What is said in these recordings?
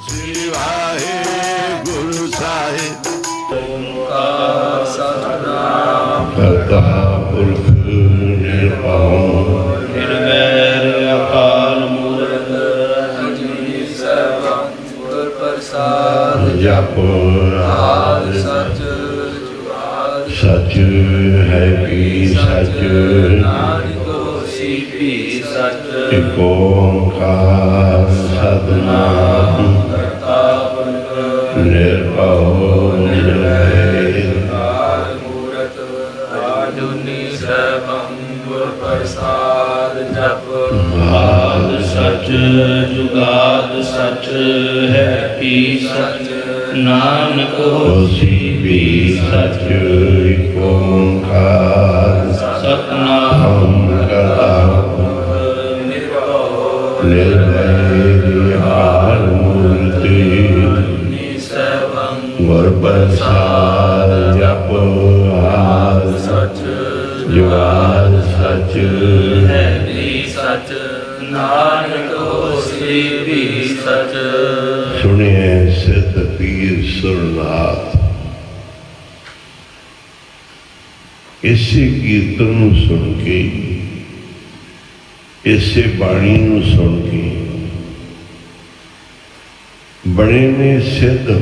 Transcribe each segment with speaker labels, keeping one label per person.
Speaker 1: श्री वाहेगुरु साहिब
Speaker 2: सतनाम
Speaker 1: करता पुरख निर्भव
Speaker 2: निर्वैर अकाल मूरत अजूनी सर्वं गुर प्रसाद
Speaker 1: जप
Speaker 2: आद सच जुगाद
Speaker 1: सच है भी सच
Speaker 2: नानक होसी भी सच
Speaker 1: एक ओंकार सतनाम
Speaker 2: करता पुरख
Speaker 1: निर्भव निर्वैर
Speaker 2: अकाल मूरत अजूनी सर्वं गुर प्रसाद जप आद सच जुगाद सच है भी सच नानक होसी
Speaker 1: भी सच एक ओंकार
Speaker 2: सतनाम
Speaker 1: करता
Speaker 2: निर्भव
Speaker 1: निर्वैर अकाल मूर्ति
Speaker 2: सर्वं
Speaker 1: गुर प्रसाद जप आद
Speaker 2: सच
Speaker 1: जुगाद सच
Speaker 2: है भी सच नानक होसी भी सच
Speaker 1: सुनिए सिद्ध पीर सुरनाथ इसे कीर्तन ਨੂੰ सुन के इसे बाणी ਨੂੰ सुन के बड़े ने सिद्ध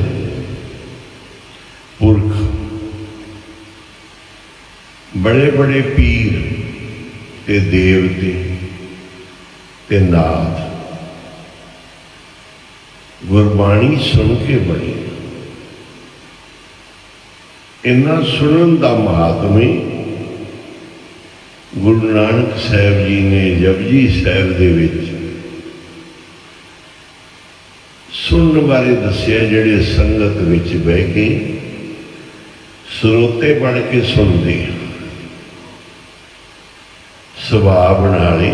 Speaker 1: पुरख बड़े बड़े पीर ते देवते ते नाथ गुरबाणी सुन के बनी इन्ना सुनन का महात्म्य गुरु नानक साहब जी ने जपजी साहब दे विच सुनने बारे दसिया जिहड़े संगत विच बह के ਸਰੋਤੇ बन के सुनते सुभाव बना ले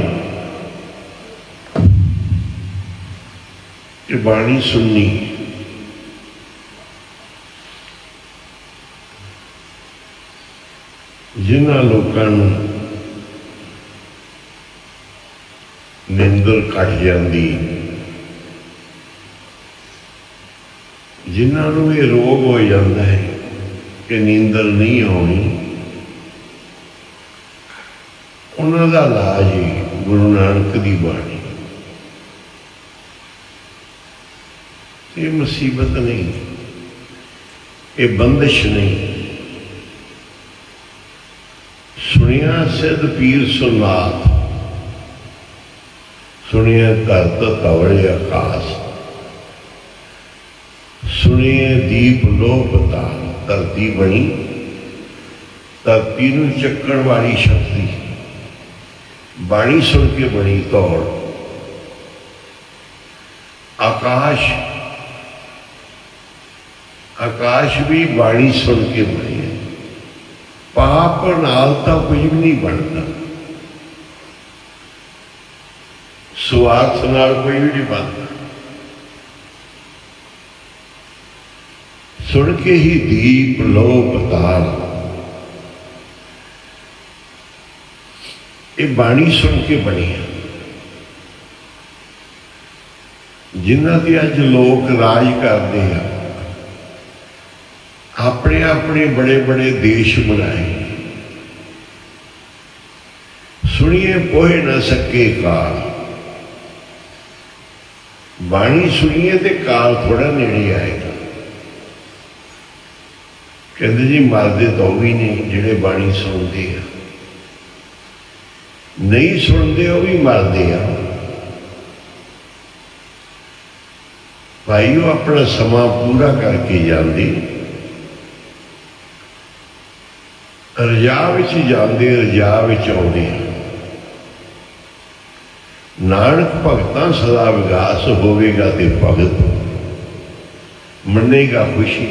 Speaker 1: कि बाणी सुननी जिन्हां लोकां नूं निंदर घट जाती जिन्हां नूं ये रोग हो जाता है कि नींदर नहीं आनी उन्हां दा इलाज ही गुरु नानक दी बाणी ये मुसीबत नहीं ये बंदिश नहीं सुनिया सिद्ध पीर सुरनाथ सुनिए धरत तवड़े आकाश सुनिए दीप लोह पताल धरती बनी धरती नूं चक्कण वाली शक्ति बाणी सुन के बनी तौड़ आकाश आकाश भी बाणी सुन के बनी है पाप नाल तो कुछ भी नहीं बनता स्वार्थ नाल कोई भी नहीं बनता सुन के ही दीप लो पताल ये बाणी सुन के बनी है जिन्हां ते अज लोग राज करते हैं अपने अपने बड़े बड़े देश बनाए सुनिए पोहे न सके काल बाणी सुनिए तो काल थोड़ा नेड़े आएगा कहते जी मरते तो भी नहीं जिहड़े बाणी सुनते हैं नहीं सुनते वो भी मरते हैं भाई वो अपना समा पूरा करके जाते रजा विच जाते रजा विच आउंदे नानक भगतां सदा विकास होवेगा ते भगत मनेगा खुशी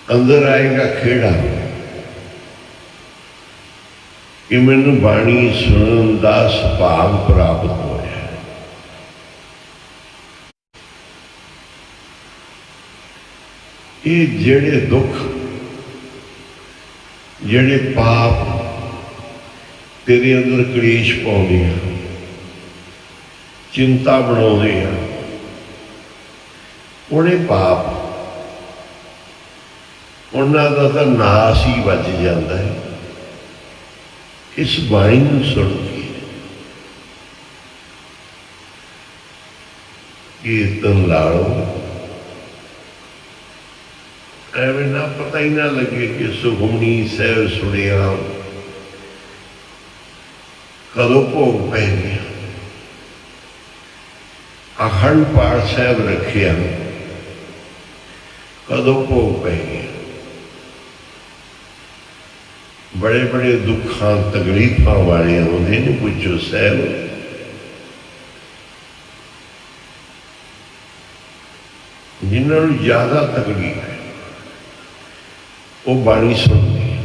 Speaker 1: अंदर आएगा खेड़ा कि मैनू बाणी सुनन दा सुभाग प्राप्त होया ये जेड़े दुख जेड़े पाप तेरे अंदर कलेश पाउंदे हैं चिंता बनाते हैं, उन्हें पाप उन्हों का तो नाश ही बच जाता है। इस बाणी को सुन के कीर्तन ला लो, एवं ना पता ही ना लगे कि सुखमनी सहब सुनिया कदों भोग पै गया, अखंड पाठ साहब रखिया कदों भोग पै गया। बड़े बड़े दुखा तकलीफा वाले आते ने, पुछो साहब जिन्होंने ज्यादा तकलीफ है वो बाणी सुनते हैं।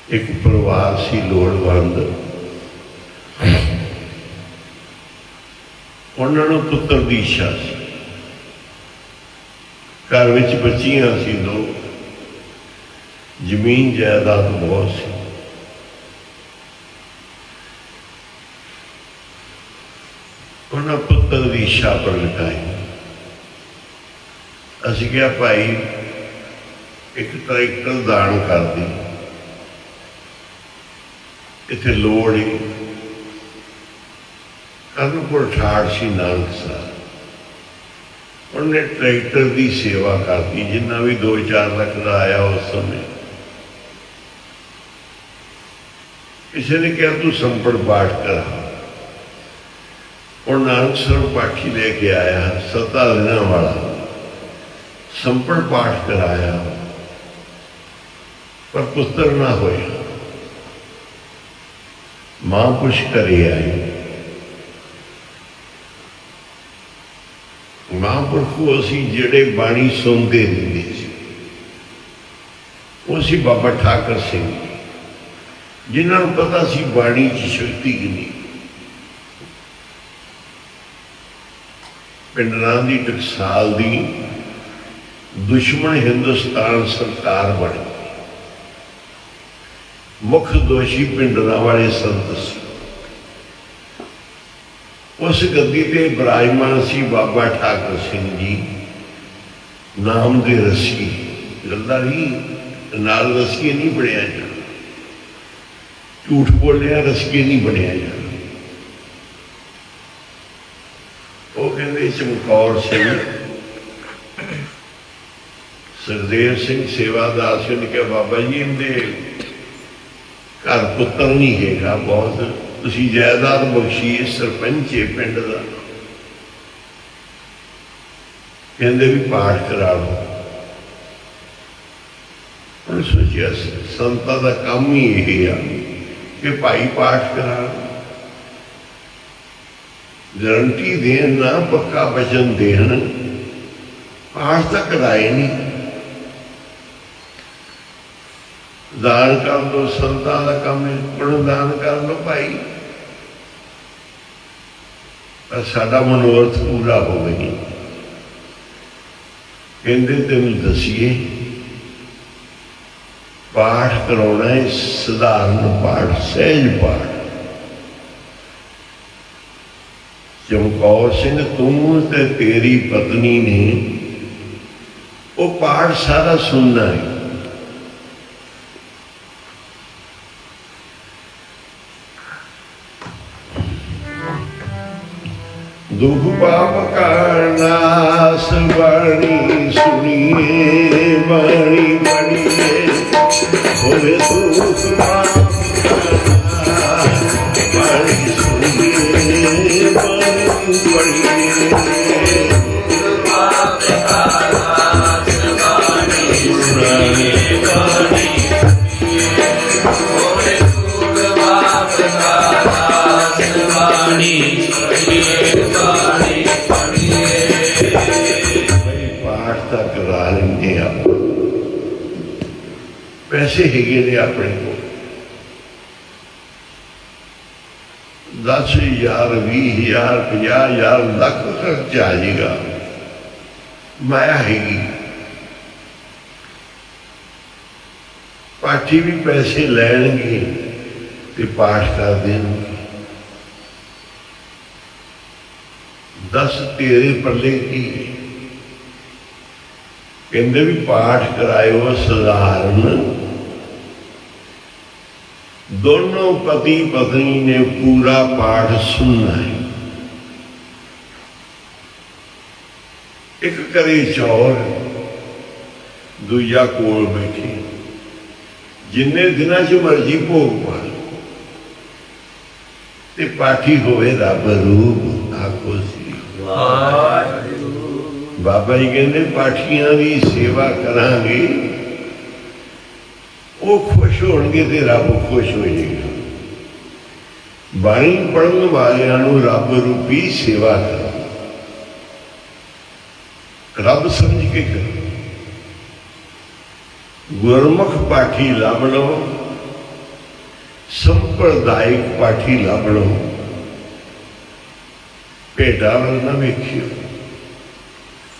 Speaker 1: एक परिवार सी लोड़वंद, उन्होंने पुत्र की इच्छा सी, घर विच बच्चियां सी दो, जमीन जायदाद बहुत सी। उन्होंने पुत्र की इच्छा प्रगटाई। असीं कहा भाई एक ट्रैक्टर दान कर दी, इत्थे लोड़ है। कल को ठाड़ सी नानकसर, उन्हें ट्रैक्टर की सेवा करती, जिन्ना भी 2-4 लाख का आया उस समय। किसी ने कहा तू संपड़ पाठ करा, और नानकसर पाठी लेके आया 7 दिन वाला, संपड़ पाठ कराया, पर पुत्र ना होया। मां कुछ करे आई, महापुरखों असी जेड़े बाणी सुनते रहते थे वो सी बाबा ठाकर सिंह, जिन्होंने पता सी बाणी की शक्ति कितनी। पिंडरां दी टकसाल दी दुश्मन हिंदुस्तान सरकार बन गई, मुख्य दोषी पिंडरां वाले संत सी। उस गद्दी पे विराजमान सी बाबा ठाकर सिंह जी नाम दे रसी, गल्ला नहीं नाल रसीए नहीं बनया जाना, झूठ बोलिया रसीए नहीं बनया जाना। वो कहते चमकौर सिंह, सुखदेव सिंह सेवादार से कहा बाबा जी इनके घर पुत्र नहीं है, बहुत तुसी जायदाद बख्शीए, सरपंच है पिंड का, कहते भी पाठ करा लो। उन्हें सोचा संतां का काम ही यही है कि भाई पाठ करा, गारंटी देन ना पक्का वचन देन, पाठ तो कराए नहीं। दान कर लो, संतां का काम है, पुण्य दान कर लो भाई, पर साडा मनोरथ पूरा हो गई। कहते तेन दसीए पाठ कराना है, साधारण पाठ, सहज पाठ। चमकौर सिंह तू ते तेरी पत्नी ने वो पाठ सारा सुनना है। दुख पाप का नाश बाणी सुनिए, बाणी पढ़िए, होवे दुख पाप का नाश, बाणी सुनिए, बाणी पढ़िए,
Speaker 2: पाप का नाश बाणी सुनिए, बाणी होवे दुख पाप का नाश, बाणी
Speaker 1: पाठ तक करा लेंगे आप, पैसे हैगे ने अपने को 10,000 20,000 50,000 लाख खर्चा आ जाएगा, माया हैगी। पाठी भी पैसे लैणगे, ते पाठ कर देंगे। दस तेरे पल्ले की कहते भी पाठ करायो सधारण। दोनों पति पत्नी ने पूरा पाठ सुनना है। एक करे चौर, दूजा कोल बैठे, जिन्ने दिना च मर्जी भोग पा ते पाठी होवे रब रूप आखो सी। बाबा जी कहते पाठियां की सेवा करांगे वो खुश होणगे ते रब खुश हो जाएगा। बाणी पढ़न वालियां नूं रब रूपी सेवा करो, रब समझ के करो। गुरमुख पाठी लभ लो, संप्रदायिक पाठी लभ लो, भेटा वल ना वेखियो।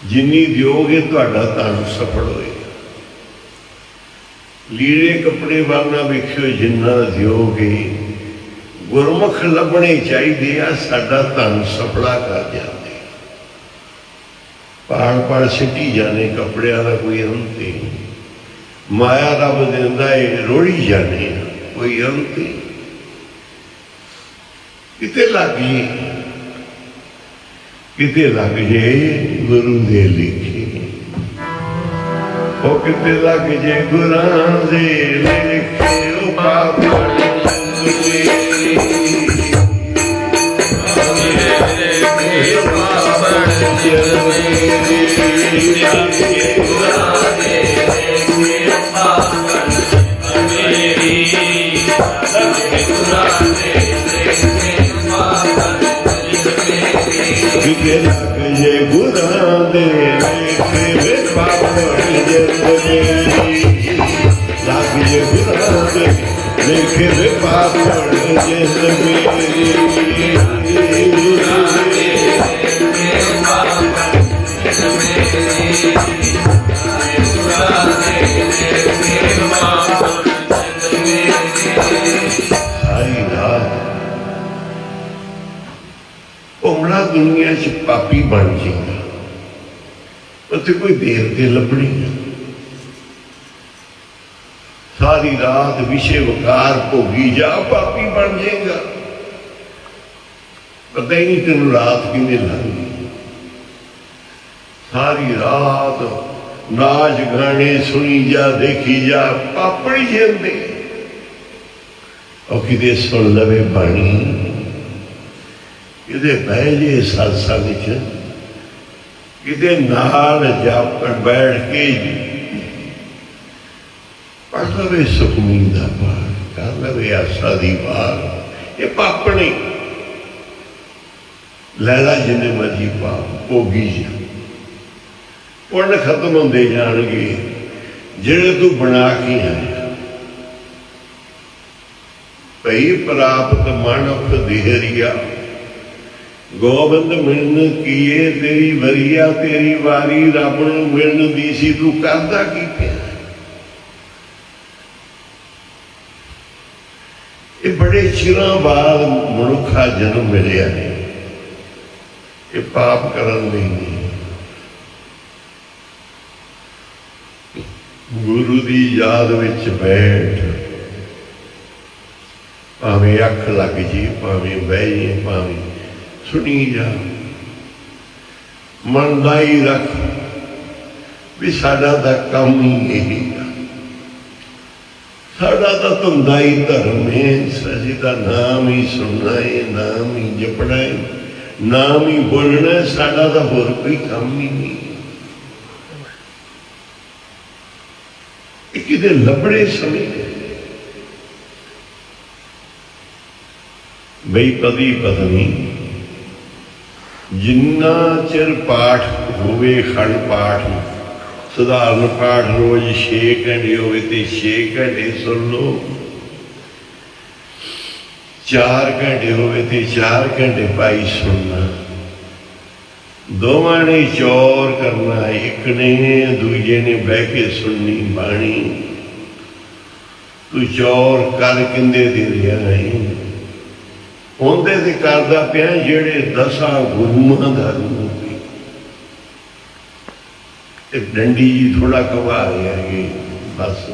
Speaker 1: जिन्नी दिओगे तुहाडा धन सफल होएगा। लीड़े कपड़े वाल ना वेखियो, जिन्ना दिओगे। गुरमुख लभने चाहिए आ, साडा धन सफला कर जाते। पाड़ पाड़ सिटी जाने कपड़िया का कोई अंत नहीं। माया रब देंदा है, रोड़ी जाने कोई अंत नहीं। किते लग जी, किते लग जे गुरु दे लिखे। ओ किते लग जे गुरां दे लिखे। ओ पापड़ किते लग जे गुरां दे लेखे पापड़ जिंद मेरी। लग जे गुरां दे लेखे पापड़ जिंद मेरी। सारी रात घूमना दुनिया च पापी बन जाएगा। उत्थे कोई देवते लभने। सारी रात विषय वकार भोगी जा, पापी बन जाएगा। पता ही नहीं तेन रात किवें लंघ गई। सारी रात नाच गाने सुनी जा, देखी जा, पापड़ी जाते। और किते सुन लवे बाणी, किते बह जे सत्संग च, किते नाल जप बैठ के पढ़ लवे सुखमी दा पाठ, कर लवे आसा दी वार। ये पापणी लैला जिन्ने मर्जी पा, भोगी जा। पुण्य खत्म होंदे जाणगे जिहड़े तू बना के आया। भई प्राप्त मानव देहरिया, गोबिंद मिलन कीए तेरी वरिया। तेरी वारी रब नूं मिलन दी सी, तू करदा की पिया। ये बड़े चिरां बाद मनुखा जन्म मिलिया है। ये पाप करन लई नहीं, गुरु दी याद विच बैठ। भावें अख लग जी, भावें बह जे, भावें सुनी जा। मन दा ही रख भी साडा दा काम ही यही है। साडा दा धंधा ही धर्म है। असीं दा नाम ही सुनना है, नाम ही जपना है, नाम ही बोलना है। साडा दा होर कोई काम ही नहीं। किते लभड़े समय बई पति पत्नी जिन्ना चिर पाठ होवे, खंड पाठ सधारण पाठ रोज 6 घंटे होवे ते 6 घंटे सुन लो। 4 घंटे होवे ते 4 घंटे पाई सुनना। दोवां ने चौर करना, एक ने दूजे ने बह के सुननी बाणी। तू चौर कर किंदे दे रिहा है ਉਹਦੇ ਤੇ ਕਰਦਾ ਪਿਆ ਜਿਹੜੇ 10 ਗੁਰੂਆਂ ਦਾ ਰੂਪ ਹੈ ਤੇ ਡੰਡੀ ਜੀ ਥੋੜਾ ਕਵਾ ਰਿਹਾ ਹੈ ਬਸ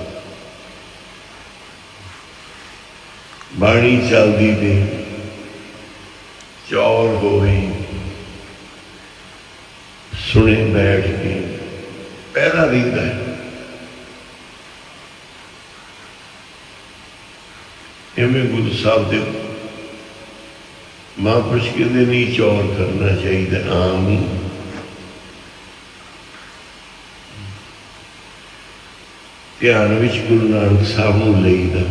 Speaker 1: ਬਾਣੀ ਚੱਲਦੀ ਤੇ ਚੌਰ ਹੋਵੇ ਸੁਣੇ ਬੈਠ ਕੇ ਪਹਿਰਾ ਰਹਿੰਦਾ ਹੈ ਇਵੇਂ ਗੁਰੂ ਸਾਹਿਬ ਦੇ ਮਹਾਂਪੁਰਸ਼ ਕਹਿੰਦੇ ਨਹੀਂ ਚੌਰ ਕਰਨਾ ਚਾਹੀਦਾ ਆਮ ਹੀ ਧਿਆਨ ਵਿੱਚ ਗੁਰੂ ਨਾਨਕ ਸਾਹਿਬ ਨੂੰ ਲਈਦਾ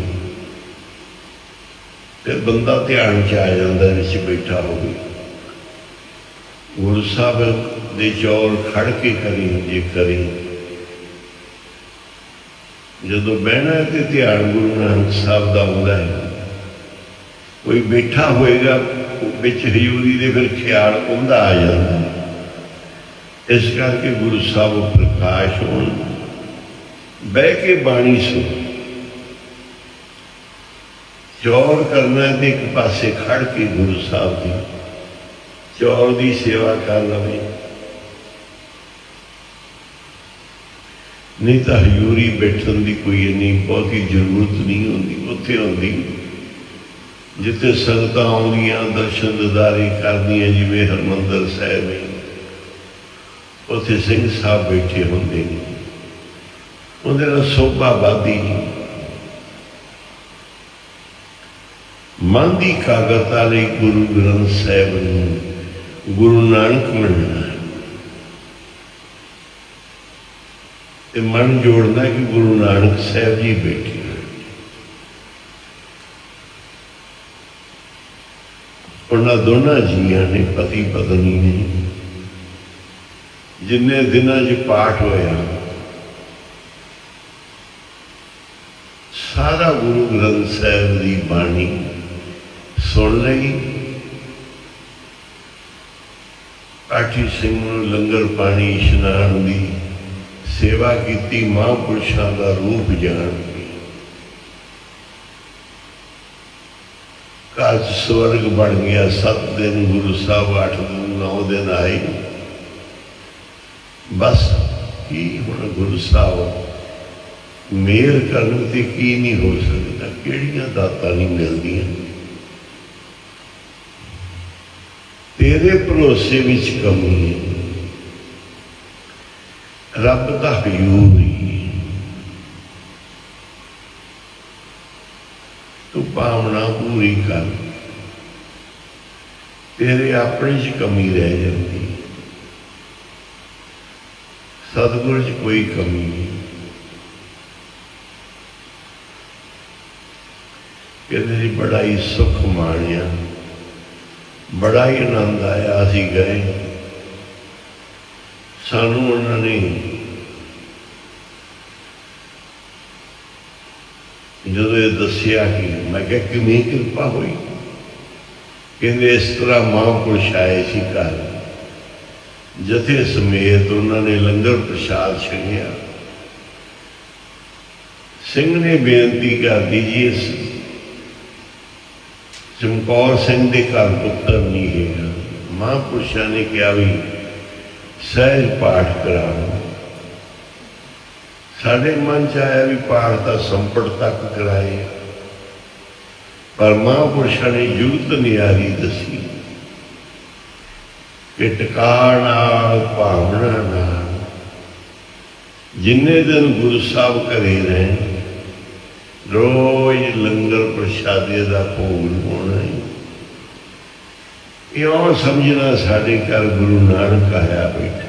Speaker 1: ਫਿਰ ਬੰਦਾ ਧਿਆਨ 'ਚ ਆ ਜਾਂਦਾ ਵਿੱਚ ਬੈਠਾ ਹੋਵੇ ਗੁਰੂ ਸਾਹਿਬ ਦੇ ਚੌਰ ਖੜ ਕੇ ਕਰੀ ਜੇ ਕਰੀ ਜਦੋਂ ਬਹਿਣਾ ਤੇ ਧਿਆਨ ਗੁਰੂ ਨਾਨਕ ਸਾਹਿਬ ਦਾ ਆਉਂਦਾ ਹੈ ਕੋਈ ਬੈਠਾ ਹੋਏਗਾ ਵਿੱਚ ਹਜ਼ੂਰੀ ਦੇ ਫਿਰ ਖਿਆਲ ਉਹਦਾ ਆ ਜਾਂਦਾ ਇਸ ਕਰਕੇ ਗੁਰੂ ਸਾਹਿਬ ਪ੍ਰਕਾਸ਼ ਹੋਣ ਬਹਿ ਕੇ ਬਾਣੀ ਸੁਣ ਚੌਰ ਕਰਨਾ ਤੇ ਇੱਕ ਪਾਸੇ ਖੜ ਕੇ ਗੁਰੂ ਸਾਹਿਬ ਦੀ ਚੌਰ ਦੀ ਸੇਵਾ ਕਰ ਲਵੇ ਨਹੀਂ ਤਾਂ ਹਜ਼ੂਰੀ ਬੈਠਣ ਦੀ ਕੋਈ ਇੰਨੀ ਬਹੁਤੀ ਜ਼ਰੂਰਤ ਨਹੀਂ ਹੁੰਦੀ ਉੱਥੇ ਹੁੰਦੀ ਜਿੱਥੇ ਸੰਗਤਾਂ ਆਉਂਦੀਆਂ ਦਰਸ਼ਨ ਦਿਦਾਰੇ ਕਰਦੀਆਂ ਜਿਵੇਂ ਹਰਿਮੰਦਰ ਸਾਹਿਬ ਹੈ ਉੱਥੇ ਸਿੰਘ ਸਾਹਿਬ ਬੈਠੇ ਹੁੰਦੇ ਨੇ ਉਹਦੇ ਨਾਲ ਸੋਭਾ ਵੱਧਦੀ ਮਨ ਦੀ ਕਾਗਰਤਾ ਲਈ ਗੁਰੂ ਗ੍ਰੰਥ ਸਾਹਿਬ ਨੂੰ ਗੁਰੂ ਨਾਨਕ ਮੰਨਣਾ ਤੇ ਮਨ ਜੋੜਨਾ ਕਿ ਗੁਰੂ ਨਾਨਕ ਸਾਹਿਬ ਜੀ ਬੈਠੇ ਉਹਨਾਂ ਦੋਨਾਂ ਜੀਆਂ ਨੇ ਪਤੀ ਪਤਨੀ ਨੇ ਜਿੰਨੇ ਦਿਨਾਂ 'ਚ ਪਾਠ ਹੋਇਆ ਸਾਰਾ ਗੁਰੂ ਗ੍ਰੰਥ ਸਾਹਿਬ ਦੀ ਬਾਣੀ ਸੁਣ ਲਈ ਪਾਠੀ ਸਿੰਘ ਨੂੰ ਲੰਗਰ ਪਾਣੀ ਇਸ਼ਨਾਨ ਦੀ ਸੇਵਾ ਕੀਤੀ ਮਹਾਂਪੁਰਸ਼ਾਂ ਦਾ ਰੂਪ ਜਾਣ ਕੇ ਘਰ 'ਚ ਸਵਰਗ ਬਣ ਗਿਆ 7 ਦਿਨ ਗੁਰੂ ਸਾਹਿਬ 8 ਦਿਨ 9 ਦਿਨ ਆਏ ਬਸ ਕੀ ਹੁਣ ਗੁਰੂ ਸਾਹਿਬ ਮੇਰ ਕਰਨ ਤੇ ਕੀ ਨਹੀਂ ਹੋ ਸਕਦਾ ਕਿਹੜੀਆਂ ਦਾਤਾਂ ਨਹੀਂ ਮਿਲਦੀਆਂ ਤੇਰੇ ਭਰੋਸੇ ਵਿੱਚ ਕਮੀ ਹੈ ਰੱਬ ਦਾ ਹਜ਼ੂਰ ਹੀ ਤੂੰ ਭਾਵਨਾ ਪੂਰੀ ਕਰ ਤੇਰੇ ਆਪਣੇ 'ਚ ਕਮੀ ਰਹਿ ਜਾਂਦੀ ਸਤਿਗੁਰ 'ਚ ਕੋਈ ਕਮੀ ਨਹੀਂ ਕਹਿੰਦੇ ਜੀ ਬੜਾ ਹੀ ਸੁੱਖ ਮਾਣਿਆ ਬੜਾ ਹੀ ਆਨੰਦ ਆਇਆ ਅਸੀਂ ਗਏ ਸਾਨੂੰ ਉਹਨਾਂ ਨੇ ਜਦੋਂ ਇਹ ਦੱਸਿਆ ਕਿ ਮੈਂ ਕਿਹਾ ਕਿਵੇਂ ਕਿਰਪਾ ਹੋਈ ਕਹਿੰਦੇ ਇਸ ਤਰ੍ਹਾਂ ਮਹਾਂਪੁਰਸ਼ ਆਏ ਸੀ ਘਰ ਜਥੇ ਸਮੇਤ ਉਹਨਾਂ ਨੇ ਲੰਗਰ ਪ੍ਰਸ਼ਾਦ ਛਕਿਆ ਸਿੰਘ ਨੇ ਬੇਨਤੀ ਕਰਦੀ ਜੀ ਇਸ ਚਮਕੌਰ ਸਿੰਘ ਦੇ ਘਰ ਪੁੱਤਰ ਨਹੀਂ ਹੈਗਾ ਮਹਾਂਪੁਰਸ਼ਾਂ ਨੇ ਕਿਹਾ ਵੀ ਸਹਿਜ ਪਾਠ ਕਰਾਉਣਾ ਸਾਡੇ ਮਨ 'ਚ ਆਇਆ ਵੀ ਪਾਠ ਤਾਂ ਸੰਪੜ ਤੱਕ ਕਰਾਏ ਪਰ ਮਹਾਂਪੁਰਸ਼ਾਂ ਨੇ ਜੁਗਤ ਨਿਆਰੀ ਦੱਸੀ ਕਿ ਟਿਕਾ ਨਾਲ ਭਾਵਨਾ ਨਾਲ ਜਿੰਨੇ ਦਿਨ ਗੁਰੂ ਸਾਹਿਬ ਘਰੇ ਰਹੇ ਰੋਜ਼ ਲੰਗਰ ਪ੍ਰਸ਼ਾਦੇ ਦਾ ਭੋਗ ਹੋਣਾ ਹੈ ਇਉਂ ਸਮਝਣਾ ਸਾਡੇ ਘਰ ਗੁਰੂ ਨਾਨਕ ਆਇਆ ਬੈਠਾ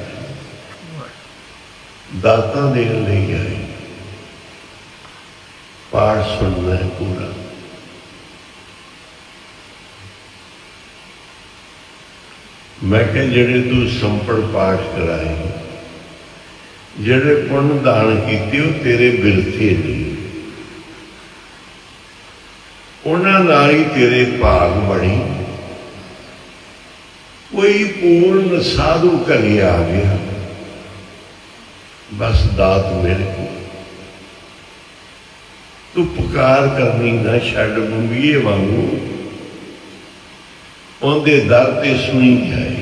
Speaker 1: ਦਾਤਾਂ ਦੇਣ ਲਈ ਆਏ ਪਾਠ ਸੁਣਨਾ ਹੈ ਪੂਰਾ ਮੈਂ ਕਿਹਾ ਜਿਹੜੇ ਤੂੰ ਸੰਪੜ ਪਾਠ ਕਰਾਏ ਜਿਹੜੇ ਪੁੰਨ ਦਾਨ ਕੀਤੇ ਉਹ ਤੇਰੇ ਬਿਰਥੇ ਨੇ ਉਹਨਾਂ ਨਾਲ ਹੀ ਤੇਰੇ ਭਾਗ ਬਣੀ ਕੋਈ ਪੂਰਨ ਸਾਧੂ ਘਰੇ ਆ ਗਿਆ ਬਸ ਦਾਤ ਮੇਰੇ ਕੋਲ तू पुकार करनी ना छड्ड बंबीए वांगू उनके दर ते सुनी जाए।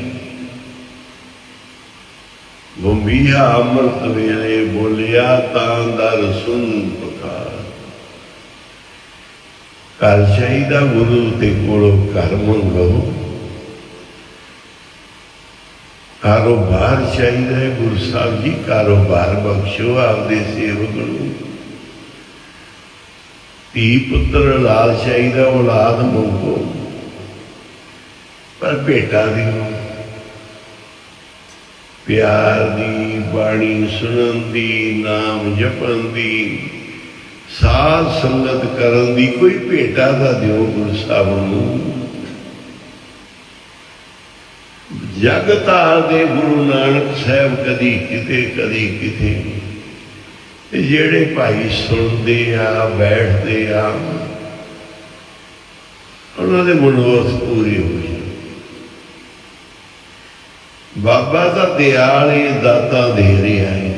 Speaker 1: बंबीया अमृत वेले बोलिया तां दर सुन पुकार। घर चाहिदा गुरु ते कोलों घर मंगो, कारोबार चाहिए है गुरु साहब जी, कारोबार बख्शो आपदे सेवक नूं। धी पुत्र औलाद चाहिए औलाद मंगो, पर भेटा दिओ प्यार दी, बाणी सुनन दी, नाम जपन दी, साध संगत करन दी कोई भेटा दा दिओ गुरु साहब नूं। जग तार दे गुरु नानक साहब कदी किते कदी किते। जेड़े भाई सुनते आ बैठते आ उन्होंने मनोरथ पूरे हो जाए। बाबा का दयाल ये दाता दे रहा है,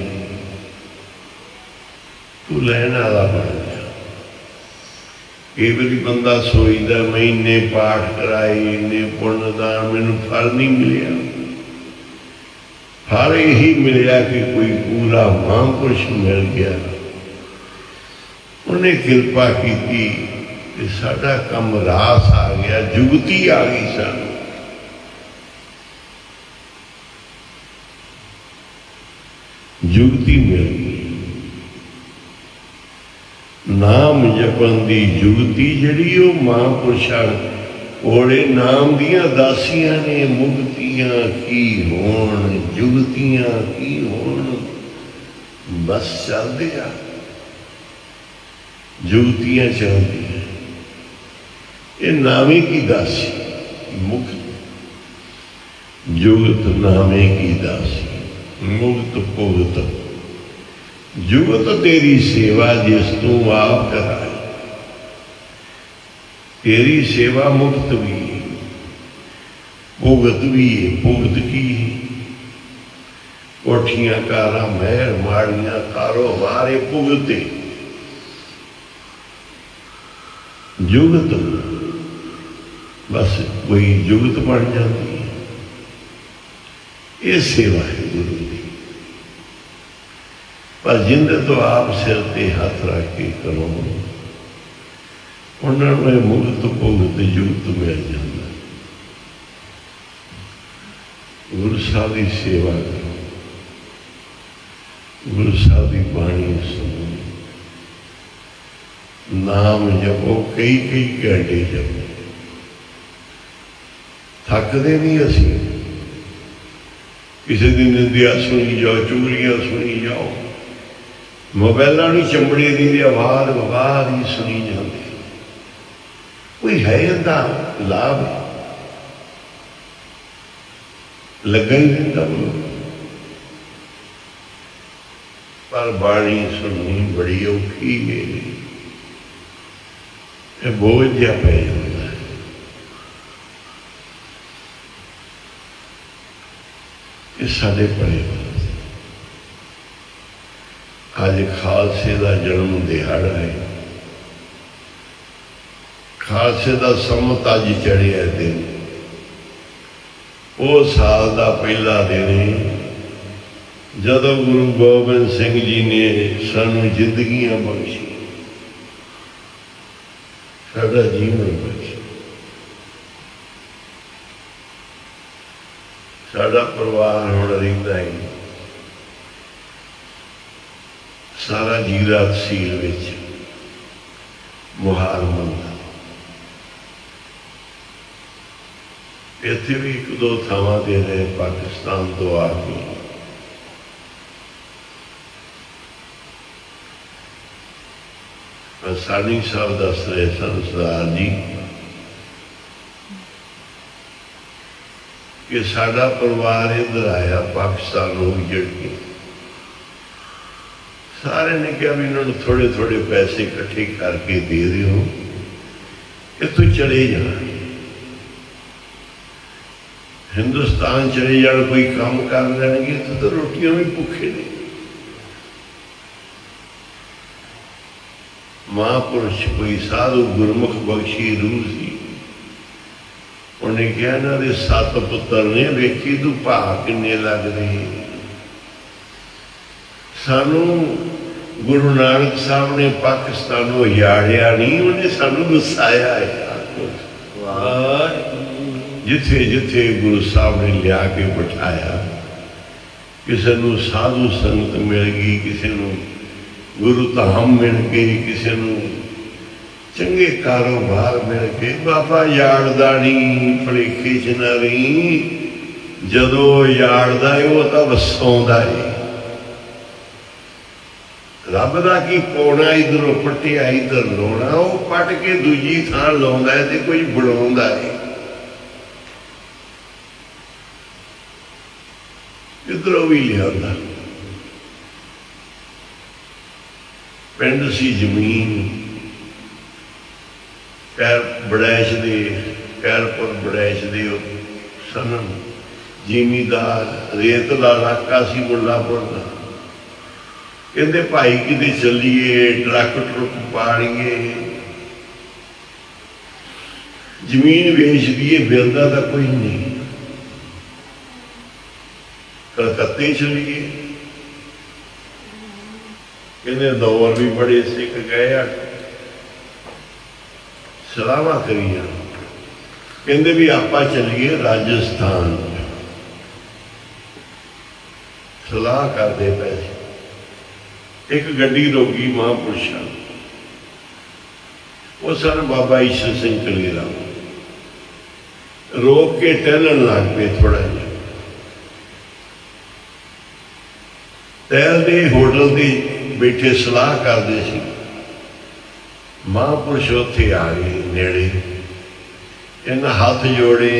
Speaker 1: तू लैन वाला बन जा। कई बार बंदा सोचता मैं इन्ने पाठ कराए, इन्ने पुण्यदान, मैनू फल नहीं मिलिया। फल यही मिलिया कि कोई पूरा महापुरुष मिल गया, उन्हें कृपा की कि साडा कम रास आ गया, जुगती आ गई सानू। जुगती मिल गई, नाम जपन दी जुगती जड़ी वो महापुरुषां कोले नाम दियां दासियां ने। मुक्तियां की होण, जुगतियां की होण, बस चलदे आ जुगतियां चलदियां। ये नामे की दासी मुक्त, जुगत नामे की दासी मुक्त भुगत। जुगत तेरी सेवा जिस तू आप कराए, तेरी सेवा मुक्त भी है, भुगत भी है। भुगत की कोठियां कारा महल माड़ियां कारोबार भुगते। जुगत बस कोई जुगत बन जाती है। ये सेवा है गुरु की। पर जिंद तो आप सिर ते हाथ रख के करो, उन्होंने मुक्त भुगत जुगत मिल जाता। गुरु साहब की सेवा करो, गुरु साहब की बाणी सुनो, नाम जपो, कई कई घंटे जपो। थकते नहीं असी, किसी दिन निंदिया सुनी जाओ, चुगलियां सुनी जाओ, मोबाइलों की चमड़े की आवाज आवाज ही सुनी जाती। कोई है इदा लाभ लगा ही नहीं। पर बाणी सुननी बड़ी औखी है, बोझ जहा पै जाता है। ये साढ़े परे अज खालसे का जन्म दिहाड़ा है। खालसे का सम्मत अज चढ़िया दिन, वो साल का पहला दिन है जदों गुरु गोबिंद सिंह जी ने सानू जिंदगियां बख्शी, साडा जीवन बख्शी, साडा परिवार हुण रहिंदा है सारा जीरा तहसील विच मुहार मंदा। इत्थे भी एक दो थावां ते रहे पाकिस्तान तो आके। सानी साहब दस रहे सन सरदार जी कि साडा परिवार इधर आया पाकिस्तान हो उजड़ के। सारे ने कहा भी इन्होंने थोड़े थोड़े पैसे इकट्ठे करके दे दो, इतों चले जाना, हिंदुस्तान चले जान, कोई काम कर लेंगे तो रोटियां भी भुखे नहीं। महापुरुष कोई साधु गुरमुख बख्शी रूह सी। उन्हें कहा इन्हां दे 7 पुत्र ने, वेखी तू भा किन्ने लगदे। सानू गुरु नानक साहब ने पाकिस्तानों याड़िया नहीं, उन्हें सानू वसाया है। जिथे जिथे गुरु साहब ने लिया के बिठाया, किसी नूं साधु संगत मिल गई, किसी नूं गुरु धाम मिल गई, किसी नूं चंगे कारोबार मिल गए। बाबा याड़दा नहीं, भलेखे च ना रही। जदों याड़दा है वो तो वसाउंदा है। रब दा की पौना इधरों पट्टिया इधर लाउणा, वो पट के दूजी थां लाउंदा है ते कोई बनाउंदा है। इधरों भी लिया पिंड सी जमीन बड़ैश दे कैरपुर बड़ैश दे सन जिमीदार, रेतला इलाका सी मुल्लापुर का। कहते भाई किते चलीए, ट्रक ट्रुक पाड़िए, जमीन बेच दिए, मिलता तो कोई नहीं। कलकत्ते चलिए, कहते दौर भी बड़े सिख गए, सलाह करिए। कहते भी आप चलिए राजस्थान, सलाह करते पैसे। एक गड्डी रोकी महापुरुषा, वो सन बाबा ईश्वर सिंह कलेरा। रोक के टहलन लग पे थोड़ा जिहा। टहलते होटल से बैठे सलाह करते सी। महापुरुष उत्थे आ गए नेड़े, इन्हें हाथ जोड़े,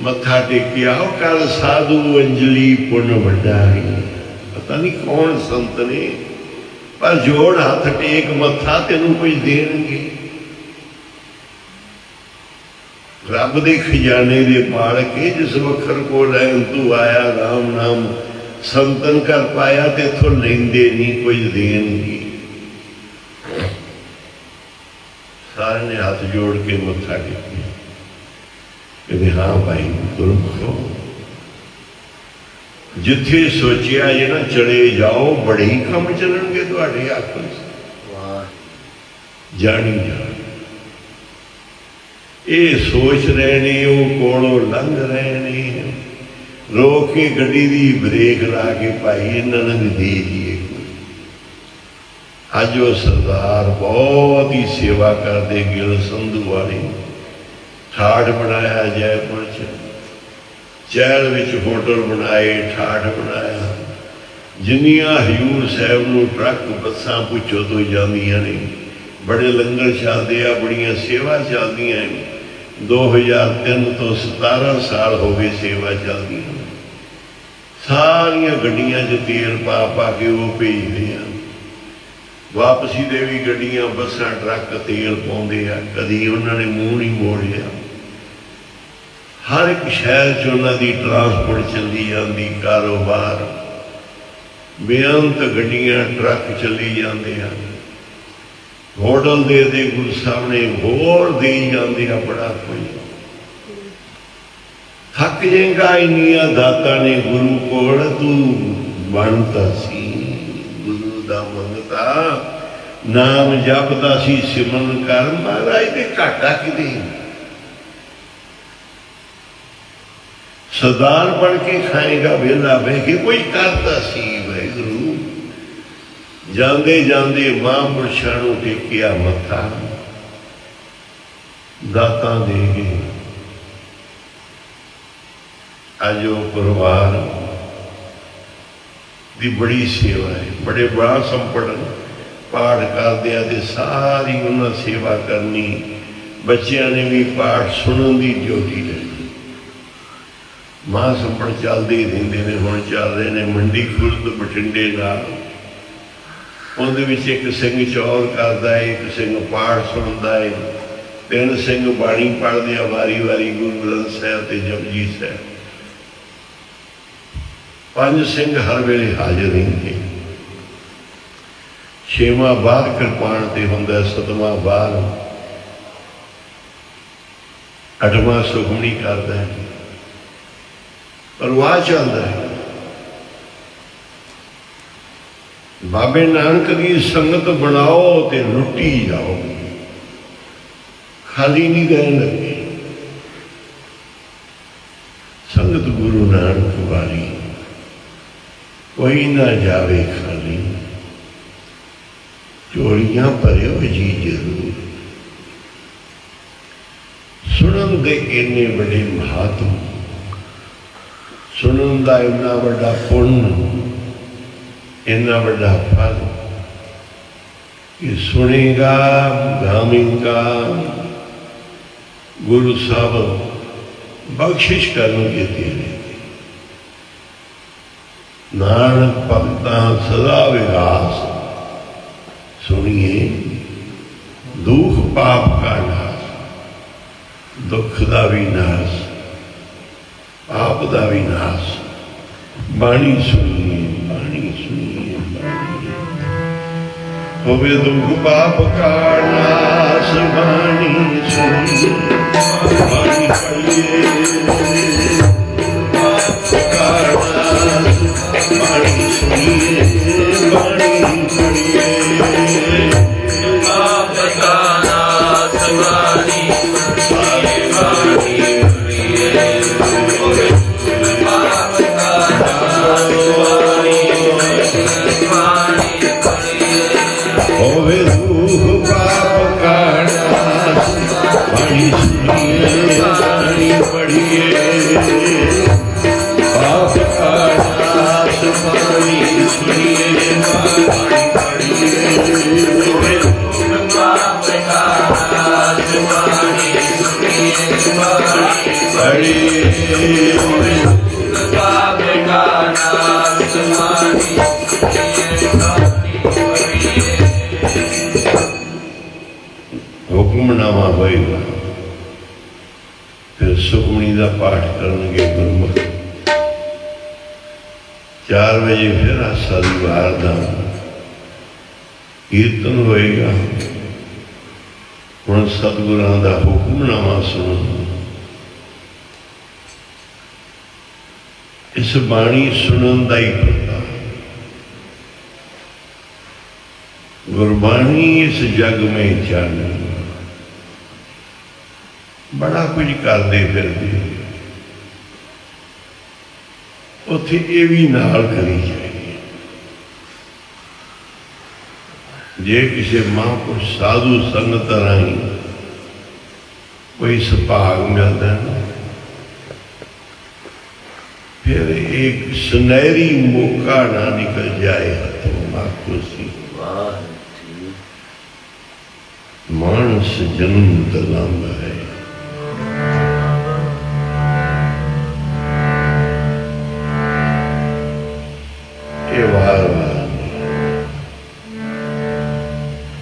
Speaker 1: मत्था टेकिया। कल साधु अंजलि पुण्य वड्डा है, पता नहीं कौन संत ने, पर जोड़ हाथ टेक मत्था, तेनू कुछ देणगे। रब दे खजाने दे मालक है, जिस वखर को लैन तू आया, राम नाम संतन कर पाया, ते इथों लेंदे नहीं, कुछ देणगे। सारे ने हाथ जोड़ के मत्था टेकिया। कहते हाँ भाई गुरमुखो, जिथे सोचिया जे ना चले जाओ, बड़े ही कम चलणगे तुहाडे आखण जानी जान। ये सोच रहे ने, वो कोलों लंघ रहे ने, रोक के गड्डी दी ब्रेक ला के भाई इन्होंने भी दे दिए। अज वो सरदार बहुत ही सेवा करते, गिल संधू वाली ठाठ बनाया जयपुर च, चहल विच होटल बनाए, ठाठ बनाया। जिन्नियां हजूर साहब नूं ट्रक बसां पुछो तो जांदियां ने, बड़े लंगर चलते आ, बड़ियां सेवा चलदियां हैं। 2003 तो 17 साल हो गए सेवा चलती। सारिया गड्डियां च तेल पा पा के वो भेजते हैं। वापसी दे भी गड्डियां बसां ट्रक तेल पाउंदे आ, कदी उन्होंने मूँह नहीं मोड़िया। हर एक शहर च उन्हां दी ट्रांसपोर्ट चली जाती, कारोबार बेअंत गड्डियां ट्रक चली जाते हैं। होटल दे दे गुरु साहब ने होर दे जाते हैं। बड़ा कोई थक जाएगा इन्नियां दाता ने गुरु कोल, तू बनता सी गुरु दा मंगता, नाम जपदा सी सिमरन कर। महाराज ते घाटा किते, सरदार बन के खाएगा वेला बह के, कोई करता सी वाहिगुरु। जांदे जांदे महापुरुषां नूं टेकिया मत्था, दातां दे गए। अज वो परिवार की बड़ी सेवा है, बड़े बड़ा संपन्न पाठ करदे आ, सारी उन्हें सेवा करनी। बच्चों ने भी पाठ सुनने की ड्यूटी लेनी। महासंपन्न चलते ही रहते हैं। हुण चल रहे हैं मंडी खुर्द बठिंडे नाल, उहदे विच एक सिंह चौर करता है, एक सिंह पाठ सुनता है, 3 सिंह बाणी पढ़ते हैं वारी वारी, गुरु ग्रंथ साहिब ते जपजी साहिब। 5 सिंह हर वेले हाजिर रहेंगे। ਛੇਵਾਂ ਬਾਹਰ ਕਿਰਪਾਨ ਤੇ ਹੁੰਦਾ, ਸਤਵਾਂ ਬਾਹਰ, ਅੱਠਵਾਂ ਸੁਖਮਣੀ ਕਰਦਾ ਹੈ। ਪਰਵਾਹ ਚੱਲਦਾ ਹੈ। ਬਾਬੇ ਨਾਨਕ ਦੀ ਸੰਗਤ ਬਣਾਓ ਤੇ ਲੁੱਟੀ ਜਾਓ, ਖਾਲੀ ਨਹੀਂ ਰਹਿਣ ਲੱਗੇ। ਸੰਗਤ ਗੁਰੂ ਨਾਨਕ ਵਾਲੀ ਕੋਈ ਨਾ ਜਾਵੇ ਖਾਲੀ, ਝੋਲੀਆਂ ਭਰਿਓ ਜੀ ਜ਼ਰੂਰ। ਸੁਣਨ ਦੇ ਇੰਨੇ ਵੱਡੇ ਮਹਾਤਮ, ਸੁਣਨ ਦਾ ਇੰਨਾ ਵੱਡਾ ਪੁੰਨ, ਇੰਨਾ ਵੱਡਾ ਫਲ ਕਿ ਸੁਣੇਗਾ, ਗਾਵੇਗਾ, ਗੁਰੂ ਸਾਹਿਬ ਬਖਸ਼ਿਸ਼ ਕਰਨਗੇ ਤੇਰੇ। ਨਾਨਕ ਭਗਤਾਂ ਸਦਾ ਵਿਗਾਸ, ਸੁਣੀਏ ਦੁੱਖ ਪਾਪ ਕਾ ਨਾਸ, ਦੁੱਖ ਦਾ ਵੀ ਨਾਸ, ਪਾਪ ਦਾ ਵੀ ਨਾਸ। ਬਾਣੀ ਸੁਣੀਏ, ਬਾਣੀ ਸੁਣੀਏ, ਬਾਣੀ ਹੋਵੇ ਦੁੱਖ ਪਾਪ ਕਾ ਨਾਸ। ਬਾਣੀ ਸੁਣੀਏ, ਬਾਣੀ ਪੜੀਏ, ਪਾਪ ਕਾ ਨਾਸ। ਬਾਣੀ ਸੁਣੀਏ, ਬਾਣੀ ਪੜੀਏ,
Speaker 2: ਪਾਪ ਕਾ ਨਾਸ। ਬਾਣੀ ਸੁਣੀਏ, ਬਾਣੀ ਪੜੀਏ, ਪਾਪ ਕਾ ਨਾਸ। ਬਾਣੀ ਪੜੀਏ,
Speaker 1: ਹੋਵੇ ਦੁੱਖ ਪਾਪ ਕਾ ਨਾਸ। ਬਾਣੀ ਸੁਣੀਏ, ਬਾਣੀ ਪੜੀਏ, ਪਾਪ ਕਾ ਨਾਸ। ਬਾਣੀ ਸੁਣੀਏ, ਬਾਣੀ ਪੜੀਏ,
Speaker 2: ਪਾਪ ਕਾ ਨਾਸ। ਬਾਣੀ ਸੁਣੀਏ, ਬਾਣੀ
Speaker 1: ਪੜੀਏ,
Speaker 2: ਪਾਪ ਕਾ ਨਾਸ। ਬਾਣੀ ਸੁਣੀਏ, ਬਾਣੀ ਪੜੀਏ।
Speaker 1: ਹੁਕਮਨਾਮਾ ਹੋਏਗਾ, ਫਿਰ ਸੁਖਮਣੀ ਦਾ ਪਾਠ ਕਰਨਗੇ ਗੁਰਮੁਖ। 4 ਵਜੇ ਫਿਰ ਆਸਾ ਦੀ ਵਾਰ ਦਾ ਕੀਰਤਨ ਹੋਏਗਾ। ਹੁਣ ਸਤਿਗੁਰਾਂ ਦਾ ਹੁਕਮਨਾਮਾ ਸੁਣੋ। ਇਸ ਬਾਣੀ ਸੁਣਨ ਦਾ ਹੀ ਪ੍ਰਤਾਪ। ਗੁਰਬਾਣੀ ਇਸ ਜਗ में ਜਾਣੀ, ਬੜਾ ਕੁਝ ਕਰਦੇ ਫਿਰਦੇ, ਉੱਥੇ ਇਹ ਵੀ ਨਾਲ ਕਰੀ ਜਾਈਏ। ਜੇ ਕਿਸੇ ਮਹਾਂਪੁਰਸ਼ ਸਾਧੂ ਸੰਗਤ ਰਾਹੀਂ ਕੋਈ ਸੁਭਾਗ ਮਿਲਦਾ ਨਾ, ਫਿਰ ਇੱਕ ਸੁਨਹਿਰੀ ਮੌਕਾ ਨਾ ਨਿਕਲ ਜਾਏ ਹੱਥੋਂ ਮਾਖੂਸੀ। ਮਾਨਸ ਜਨਮ ਤਲੰਬ ਹੈ। ਇਹ ਵਾਰ-ਵਾਰ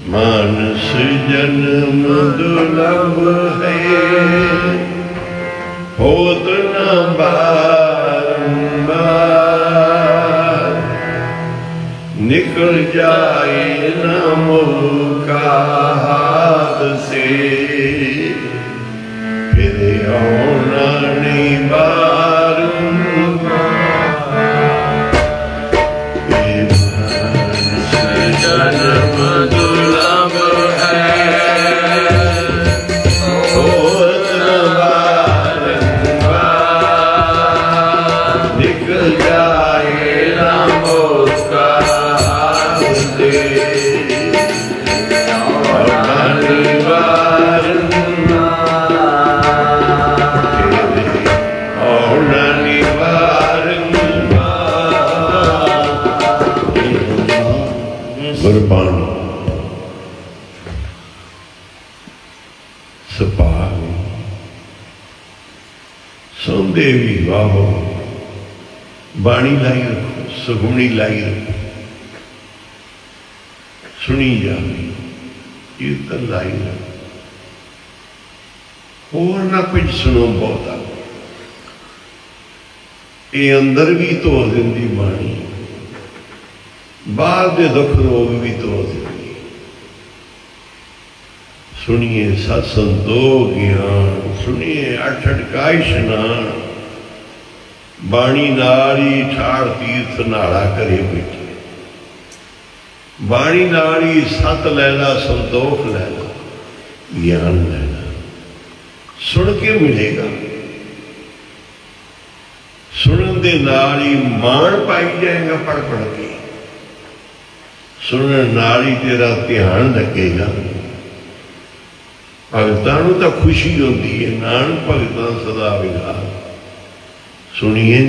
Speaker 1: ਮਾਨਸ ਜਨਮ ਦੁਲੰਭ ਹੈ, ਹੋਤ ਨ ਬਾਰੰਬਾਰ। निकल जाए न मौका हाथ से, फिर आना नहीं
Speaker 2: जन्म दुर्लभ है,
Speaker 1: होत न बारंबार। निकल जाए न मौका ਗੁਰਬਾਣੀ ਸੁਭਾਗ ਸੌਂਦੇ ਵੀ ਵਾਹੋ। ਬਾਣੀ ਲਾਈ ਰੱਖੋ, ਸੁਖਮਣੀ ਲਾਈ ਰੱਖੋ, ਸੁਣੀ ਜਾਵੇ, ਕੀਰਤਨ ਲਾਈ ਰੱਖੋ। ਹੋਰ ਨਾ ਕੁਝ ਸੁਣੋ ਬਹੁਤਾ। ਇਹ ਅੰਦਰ ਵੀ ਧੋ ਦਿੰਦੀ ਬਾਣੀ, ਬਾਹਰ ਦੇ ਦੁੱਖ ਰੋਗ ਵੀ ਧੋ ਦਿੰਦੀ। सुनिए सत संतोख ज्ञान, सुनिए अठ अटका इशनान, बाणी नारी ठाड़ तीर्थ नाड़ा करे बैठे, बाणी नारी सत लैला संतोख लैला ज्ञान लैला, सुन के मिलेगा। सुनन दे नाल ही मान पाई जाएगा पढ़ पढ़ के, सुनन नाल ही तेरा ध्यान लगेगा। भगतां नूं तां खुशी होती है, नानक भगतां सदा विघार। सुनिए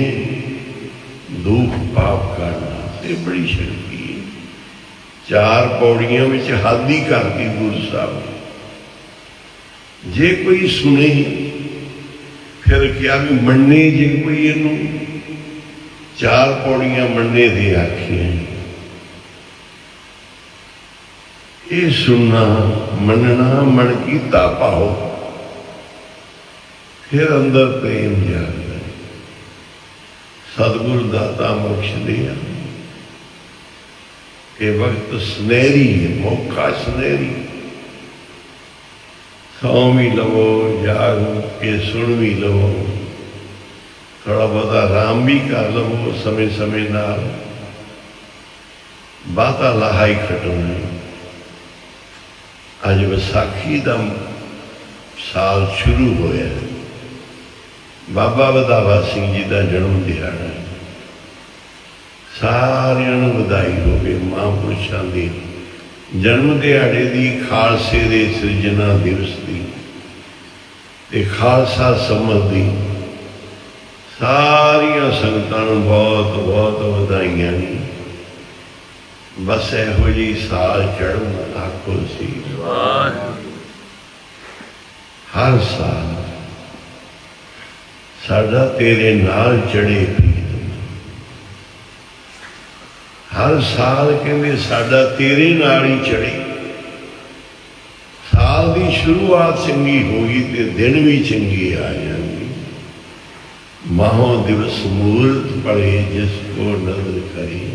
Speaker 1: दुख पाप करना ये बड़ी शक्ति है। 4 पौड़ियां में हद ही करती गुरु साहब ने। जे कोई सुने फिर क्या भी मन्ने, जे कोई इनू 4 पौड़ियां मन्ने दे आखियां, ये सुनना मनना मन कीता पाओ, फिर अंदर प्रेम जागदा। सतगुरु दाता मोक्ष दिया ये वक्त सुनहरी है, मौका सुनहरी। सौ भी लवो, जाग के सुन भी लवो, थोड़ा बहुत आराम भी कर लवो समय समय नाल, बाता लाहा ही खटोना। अज विसाखी का साल शुरू होया, बाबा वधावा सिंह जी का जन्म दिहाड़ा है। सारियां नूं वधाई होवे महापुरुषां दे जन्म दिहाड़े दी, खालसे दे सिरजना दिवस दी ते खालसा समझ दी। सारियां संगतां नूं बहुत बहुत वधाइयां ने। बस इहो जी साल चढ़ना आखो सी। हर साल साडा तेरे नाल चढ़े प्रीतम, हर साल कहते साडा तेरे नाल ही चढ़े। साल की शुरुआत चंगी होगी तो दिन भी चंगे आ जाएंगे। माहो दिवस मूर्त पड़े जिसको नजर करे,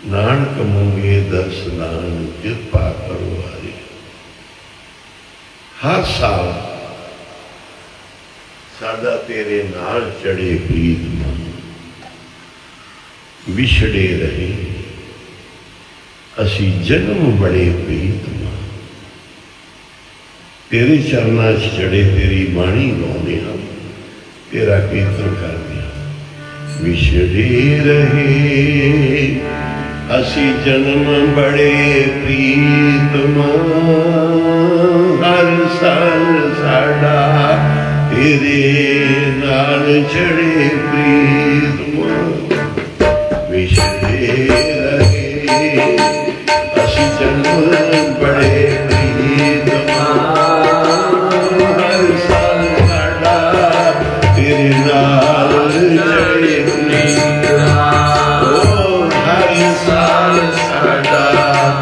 Speaker 1: नानक मंगे दर्शनान कृपा करो हरे। हर साल साडा तेरे नाल चढ़े प्रीत मन, विछड़े रहे असी जन्म बड़े प्रीत मन। तेरे चरणा च चढ़े तेरी बाणी गाउने हम, तेरा कीर्तन करते हैं। विछड़े रहे असी जन्म बड़े प्रीतमा, हर साल साडा तेरे नाल चढ़े प्रीतमा। विछड़े रहे असी जन्म बड़े प्रीतमा, हर साल साडा तेरे नाल चढ़े प्रीतमा। हर साल साडा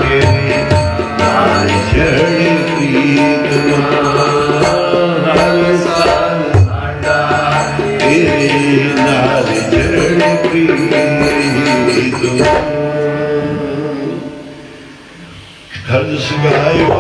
Speaker 1: तेरे नाल चढ़े प्रीतमा, हर साल साडा तेरे नाल चढ़े प्रीतमा। हर सुगायो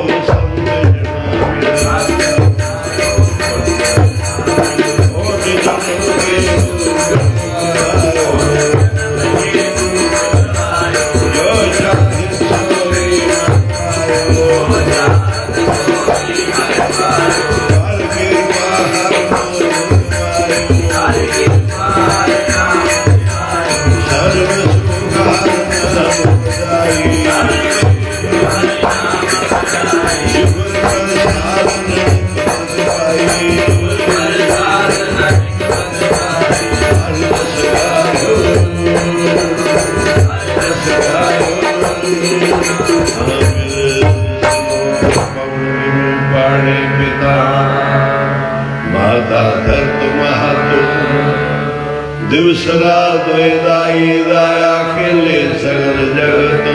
Speaker 1: दिवस रात वेदाई दाया खेले सगल जगत,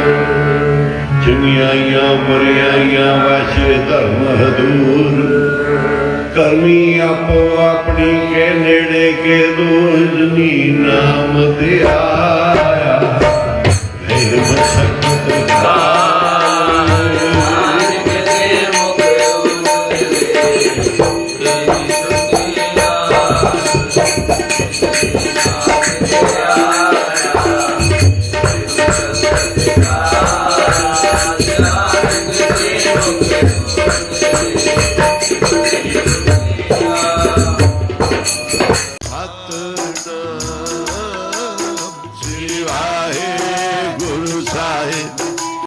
Speaker 1: चंगियाइयां बुरियाइयां वाशे धर्म हदूर। करमी आपो अपनी के नेड़े के दूर, जनी नाम ते आया है मसकत
Speaker 3: ਸਤਿ